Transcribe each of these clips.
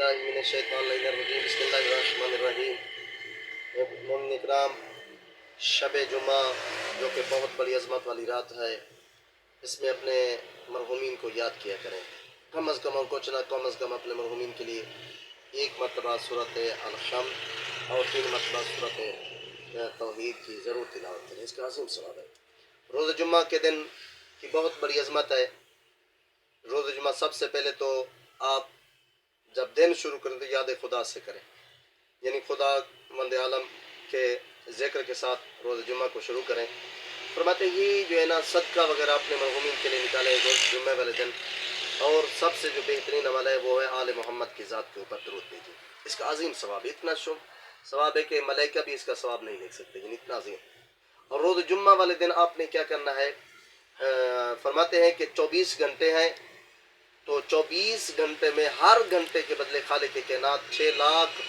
باللہ من الشیطان الرجیم بسم اللہ الرحمن الرحیم۔ مومن اکرام، شب جمعہ جو کہ بہت بڑی عظمت والی رات ہے، اس میں اپنے مرحومین کو یاد کیا کریں۔ کم از کم اور کچھ نہ کم از کم اپنے مرحومین کے لیے ایک مرتبہ سورۃ الشمس اور 3 مرتبہ سورۃ توحید کی ضرور تلاوت کریں، اس کا عظیم ثواب ہے۔ روز جمعہ کے دن کی بہت بڑی عظمت ہے۔ روز جمعہ سب سے پہلے تو آپ جب دن شروع کریں تو یاد خدا سے کریں، یعنی خدا مند عالم کے ذکر کے ساتھ روز جمعہ کو شروع کریں۔ فرماتے ہیں یہ جو ہے نا صدقہ وغیرہ اپنے مرحومین کے لیے نکالے روز جمعہ والے دن، اور سب سے جو بہترین عمل ہے وہ ہے آل محمد کی ذات کے اوپر درود بھیجیں۔ اس کا عظیم ثواب، اتنا ثواب ہے کہ ملائکہ بھی اس کا ثواب نہیں لکھ سکتے، یعنی اتنا عظیم۔ اور روز جمعہ والے دن آپ نے کیا کرنا ہے، فرماتے ہیں کہ 24 گھنٹے ہیں، تو 24 گھنٹے میں ہر گھنٹے کے بدلے خالق کائنات 6 لاکھ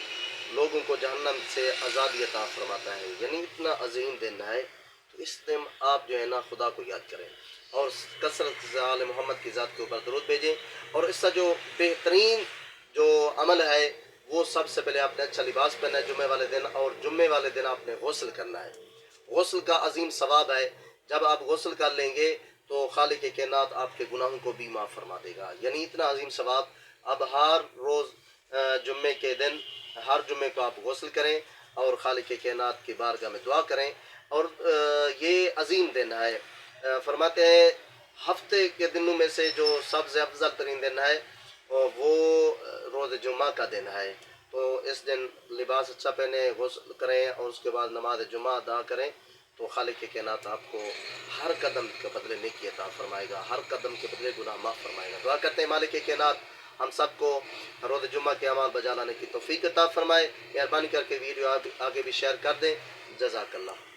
لوگوں کو جہنم سے آزادی عطا فرماتا ہے، یعنی اتنا عظیم دن ہے۔ تو اس دن آپ جو ہے نا خدا کو یاد کریں اور کثرت سے آل محمد کی ذات کے اوپر درود بھیجیں۔ اور اس کا جو بہترین جو عمل ہے وہ سب سے پہلے آپ نے اچھا لباس پہننا ہے جمعے والے دن، اور جمعے والے دن آپ نے غسل کرنا ہے۔ غسل کا عظیم ثواب ہے، جب آپ غسل کر لیں گے تو خالق کائنات آپ کے گناہوں کو بھی معاف فرما دے گا، یعنی اتنا عظیم ثواب۔ اب ہر روز جمعے کے دن ہر جمعے کو آپ غسل کریں اور خالق کائنات کی بارگاہ میں دعا کریں، اور یہ عظیم دن ہے۔ فرماتے ہیں ہفتے کے دنوں میں سے جو سب سے افضل ترین دن ہے وہ روز جمعہ کا دن ہے۔ تو اس دن لباس اچھا پہنیں، غسل کریں اور اس کے بعد نماز جمعہ ادا کریں، تو خالق کائنات آپ کو ہر قدم کے بدلے نیکی عطا فرمائے گا، ہر قدم کے بدلے گناہ معاف فرمائے گا۔ دعا کرتے ہیں مالک کائنات ہم سب کو روز جمعہ کے اعمال بجا لانے کی توفیق عطا فرمائے۔ مہربانی کر کے ویڈیو آگے بھی شیئر کر دیں۔ جزاک اللہ۔